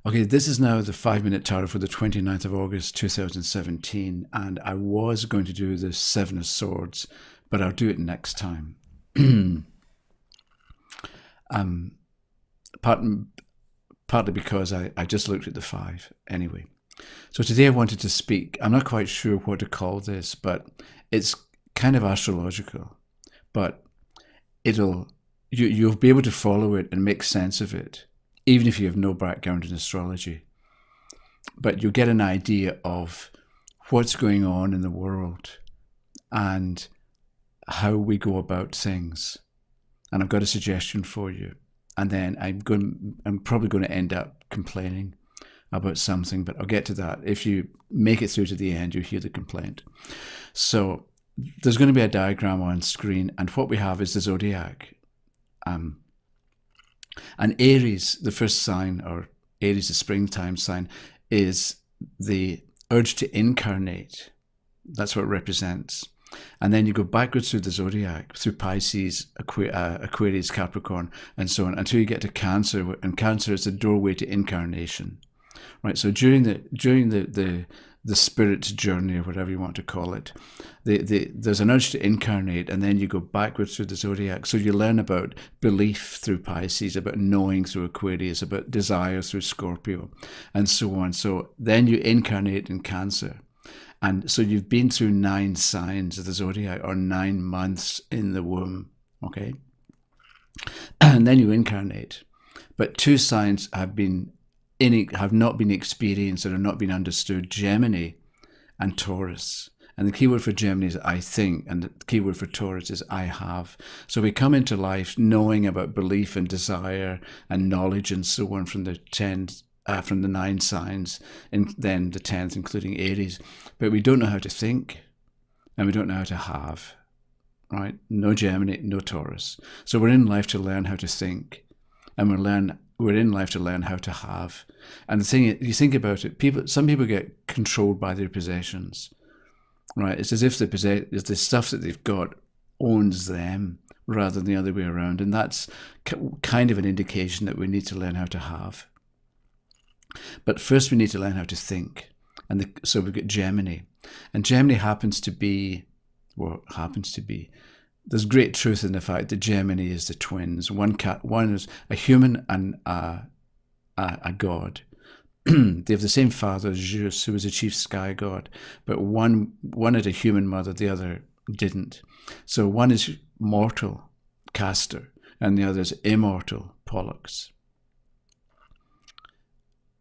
Okay, this is now the 5 Minute Tarot for the 29th of August 2017, and I was going to do the Seven of Swords, but I'll do it next time. Partly because I just looked at the five anyway. So today I wanted to speak, I'm not quite sure what to call this, but it's kind of astrological, but you'll be able to follow it and make sense of it, even if you have no background in astrology. But you'll get an idea of what's going on in the world and how we go about things. And I've got a suggestion for you. And then I'm probably going to end up complaining about something, but I'll get to that. If you make it through to the end, you'll hear the complaint. So there's going to be a diagram on screen, and what we have is the zodiac. And Aries, the first sign, or Aries, the springtime sign, is the urge to incarnate. That's what it represents. And then you go backwards through the zodiac, through Pisces, Aquarius, Capricorn, and so on, until you get to Cancer, and Cancer is the doorway to incarnation. Right. So during the spirit's journey, or whatever you want to call it, there's an urge to incarnate, and then you go backwards through the zodiac. So you learn about belief through Pisces, about knowing through Aquarius, about desire through Scorpio, and so on. So then you incarnate in Cancer. And so you've been through 9 signs of the zodiac, or 9 months in the womb, okay? And then you incarnate. But 2 signs have not been experienced, or have not been understood: Gemini and Taurus. And the keyword for Gemini is I think, and the keyword for Taurus is I have. So we come into life knowing about belief and desire and knowledge and so on from the 9 signs, and then the 10th, including Aries. But we don't know how to think, and we don't know how to have, right? No Gemini, no Taurus. So we're in life to learn how to think, and we're in life to learn how to have. And the thing is, you think about it, some people get controlled by their possessions, right? It's as if the stuff that they've got owns them rather than the other way around. And that's kind of an indication that we need to learn how to have. But first we need to learn how to think. And so we've got Gemini. And Gemini happens to be, there's great truth in the fact that Gemini is the twins. One is a human and a god. They have the same father, Zeus, who was a chief sky god, but one had a human mother, the other didn't. So one is mortal, Castor, and the other is immortal, Pollux.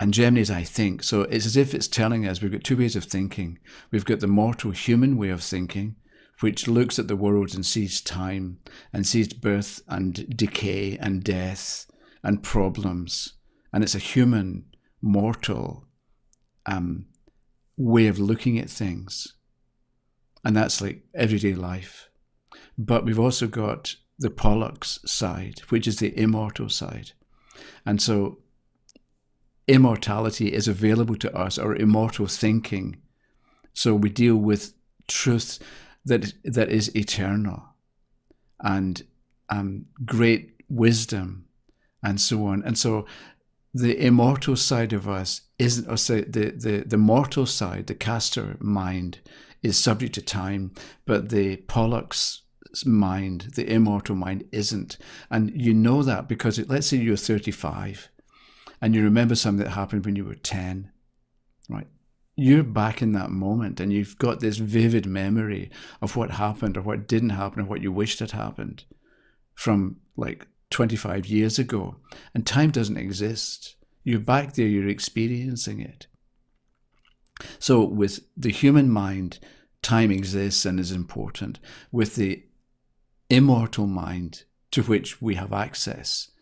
And Gemini is I think. So it's as if it's telling us we've got 2 ways of thinking. We've got the mortal human way of thinking, which looks at the world and sees time, and sees birth and decay and death and problems. And it's a human, mortal way of looking at things. And that's like everyday life. But we've also got the Pollux side, which is the immortal side. And so immortality is available to us, or immortal thinking. So we deal with truth that is eternal, and great wisdom, and so on. And so the immortal side of us isn't, or say the mortal side, the Castor mind, is subject to time, but the Pollux mind, the immortal mind, isn't. And you know that because let's say you're 35 and you remember something that happened when you were 10, right? You're back in that moment, and you've got this vivid memory of what happened, or what didn't happen, or what you wished had happened from like 25 years ago. And time doesn't exist. You're back there, you're experiencing it. So with the human mind, time exists and is important. With the immortal mind, to which we have access,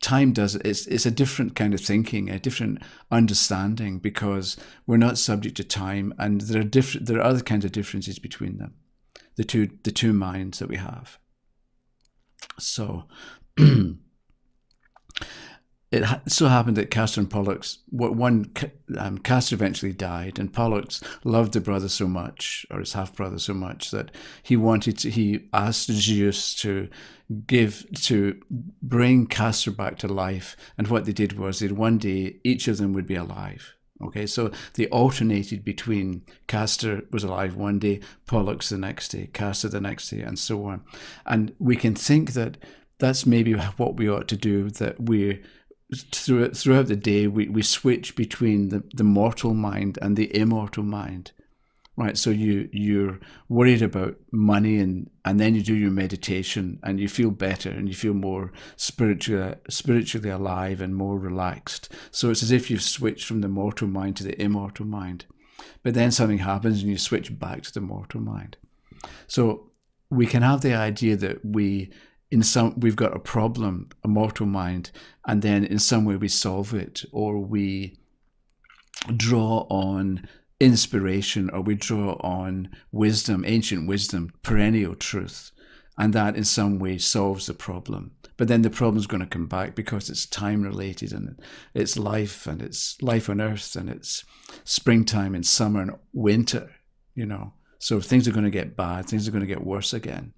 time doesn't. It's a different kind of thinking, a different understanding, because we're not subject to time, and there are other kinds of differences between them, the two minds that we have. So so happened that Castor and Pollux, Castor eventually died, and Pollux loved the brother so much, or his half brother so much, that he asked Zeus to bring Castor back to life. And what they did was one day each of them would be alive. Okay, so they alternated between Castor was alive one day, Pollux the next day, Castor the next day, and so on. And we can think that that's maybe what we ought to do, that throughout the day, we switch between the mortal mind and the immortal mind, right? So you're worried about money, and then you do your meditation, and you feel better, and you feel more spiritually alive and more relaxed. So it's as if you've switched from the mortal mind to the immortal mind. But then something happens, and you switch back to the mortal mind. So we can have the idea that we've got a problem, a mortal mind, and then in some way we solve it, or we draw on inspiration, or we draw on wisdom, ancient wisdom, perennial truth, and that in some way solves the problem. But then the problem's going to come back because it's time related, and it's life, and it's life on earth, and it's springtime and summer and winter, So things are going to get bad, things are going to get worse again.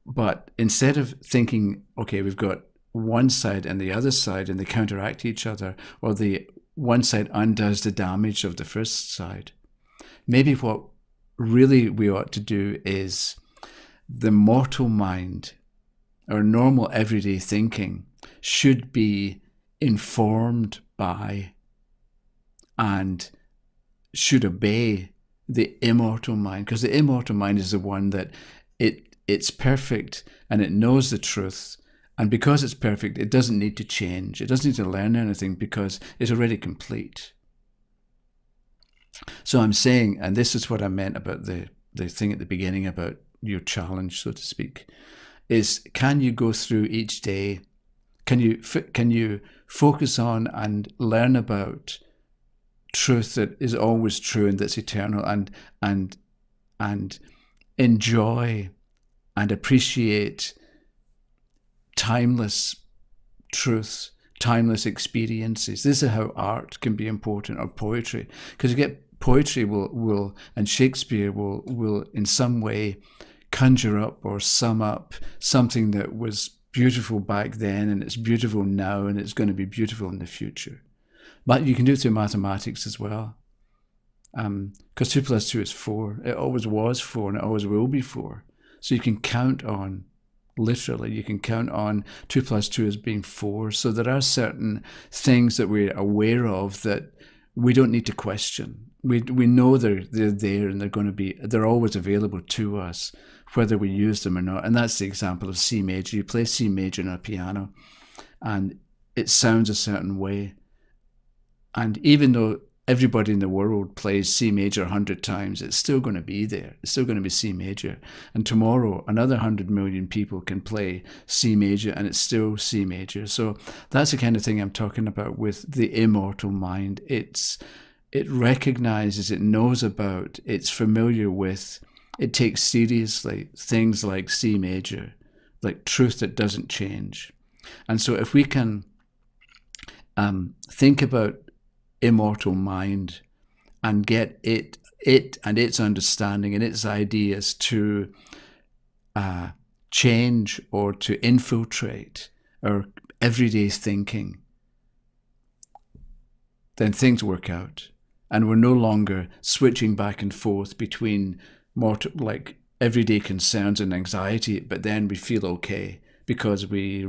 But instead of thinking, okay, we've got one side and the other side, and they counteract each other, or the one side undoes the damage of the first side, maybe what really we ought to do is the mortal mind, or normal everyday thinking, should be informed by and should obey the immortal mind, because the immortal mind is the one that it's perfect, and it knows the truth. And because it's perfect, it doesn't need to change. It doesn't need to learn anything because it's already complete. So I'm saying, and this is what I meant about the thing at the beginning about your challenge, so to speak, is can you go through each day? Can you focus on and learn about truth that is always true and that's eternal, and enjoy and appreciate timeless truth, timeless experiences? This is how art can be important, or poetry, because you get poetry will and Shakespeare will in some way conjure up or sum up something that was beautiful back then, and it's beautiful now, and it's going to be beautiful in the future. But you can do it through mathematics as well, because 2 + 2 is 4. It always was 4, and it always will be 4. So you can count on, literally, you can count on 2 + 2 as being 4. So there are certain things that we're aware of that we don't need to question. We know they're there, and they're always available to us, whether we use them or not. And that's the example of C major. You play C major on a piano, and it sounds a certain way. And even though everybody in the world plays C major 100 times, it's still going to be there. It's still going to be C major. And tomorrow, another 100 million people can play C major, and it's still C major. So that's the kind of thing I'm talking about with the immortal mind. It recognizes, it knows about, it's familiar with, it takes seriously things like C major, like truth that doesn't change. And so if we can think about immortal mind and get it and its understanding and its ideas to change or to infiltrate our everyday thinking, then things work out, and we're no longer switching back and forth between like everyday concerns and anxiety, but then we feel okay because we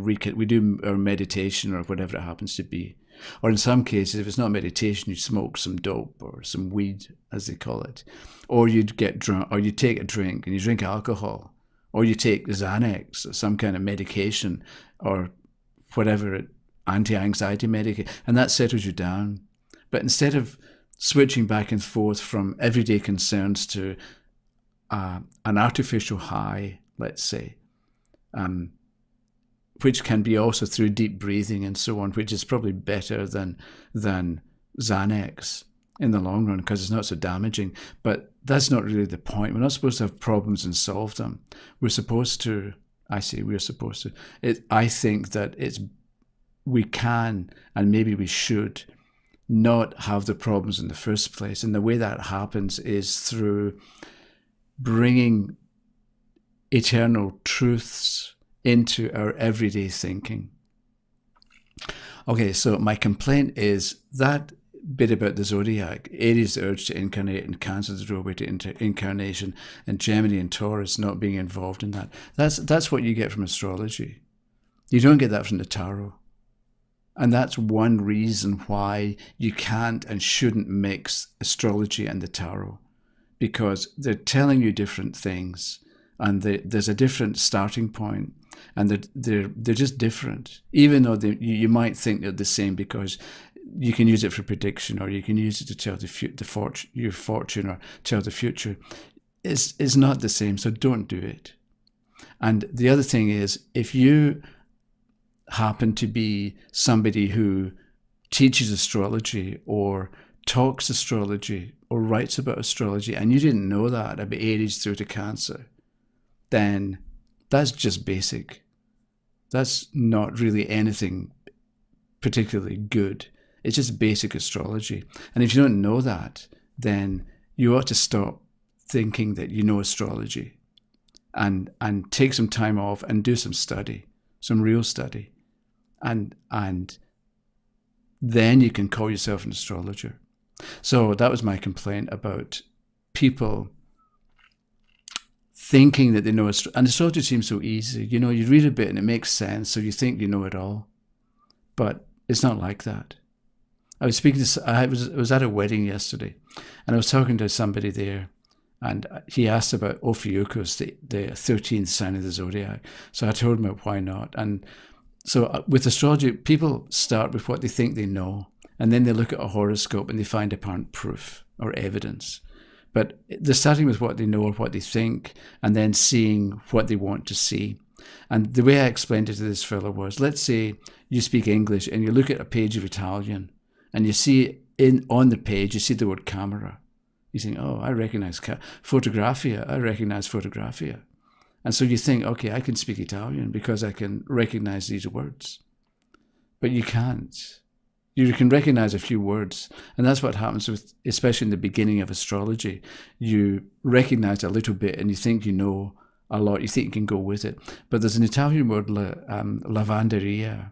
do our meditation or whatever it happens to be. Or in some cases, if it's not meditation, you smoke some dope or some weed, as they call it. Or you'd get drunk, or you take a drink and you drink alcohol, or you take Xanax or some kind of medication or whatever, anti-anxiety medication, and that settles you down. But instead of switching back and forth from everyday concerns to an artificial high, let's say, which can be also through deep breathing and so on, which is probably better than Xanax in the long run because it's not so damaging. But that's not really the point. We're not supposed to have problems and solve them. We're supposed to, I think that it's we can, and maybe we should, not have the problems in the first place. And the way that happens is through bringing eternal truths into our everyday thinking. Okay, so my complaint is that bit about the zodiac, Aries, the urge to incarnate, and Cancer, the doorway to incarnation, and Gemini and Taurus not being involved in that. That's what you get from astrology. You don't get that from the tarot. And that's one reason why you can't and shouldn't mix astrology and the tarot, because they're telling you different things, and there's a different starting point, and they're just different. Even though you might think they're the same, because you can use it for prediction, or you can use it to tell your fortune, or tell the future. It's not the same, so don't do it. And the other thing is, if you happen to be somebody who teaches astrology or talks astrology or writes about astrology, and you didn't know that about Aries through to Cancer, then that's just basic. That's not really anything particularly good. It's just basic astrology. And if you don't know that, then you ought to stop thinking that you know astrology, and take some time off and do some study, some real study. And then you can call yourself an astrologer. So that was my complaint about people thinking that they know and astrology seems so easy. You know, you read a bit and it makes sense, so you think you know it all. But it's not like that. I was speaking to, I was at a wedding yesterday, and I was talking to somebody there, and he asked about Ophiuchus, the 13th sign of the zodiac. So I told him why not. And so with astrology, people start with what they think they know, and then they look at a horoscope and they find apparent proof or evidence. But they're starting with what they know or what they think, and then seeing what they want to see. And the way I explained it to this fellow was, let's say you speak English and you look at a page of Italian, and you see on the page, you see the word camera. You think, oh, I recognize photografia. I recognize photografia. And so you think, okay, I can speak Italian because I can recognize these words. But you can't. You can recognize a few words. And that's what happens with, especially in the beginning of astrology. You recognize a little bit and you think you know a lot. You think you can go with it. But there's an Italian word, lavanderia.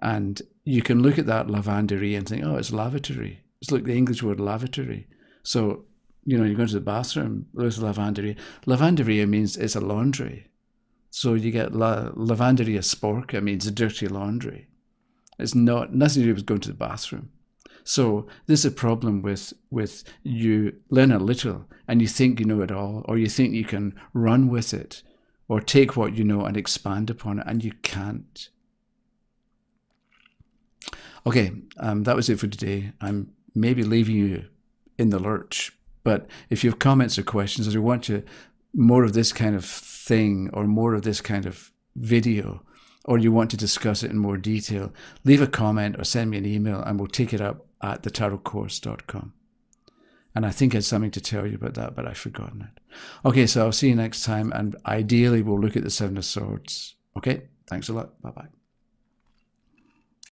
And you can look at that lavanderia and think, oh, it's lavatory. It's like the English word lavatory. So, you know, you go into the bathroom, there's lavanderia. Lavanderia means it's a laundry. So you get lavanderia sporca, means a dirty laundry. It's nothing to do with going to the bathroom. So this is a problem with you learn a little and you think you know it all, or you think you can run with it or take what you know and expand upon it, and you can't. Okay, that was it for today. I'm maybe leaving you in the lurch, but if you have comments or questions, or you want more of this kind of thing, or more of this kind of video, or you want to discuss it in more detail, leave a comment or send me an email and we'll take it up at thetarotcourse.com. And I think I had something to tell you about that, but I've forgotten it. Okay, so I'll see you next time, and ideally we'll look at the Seven of Swords. Okay, thanks a lot. Bye-bye.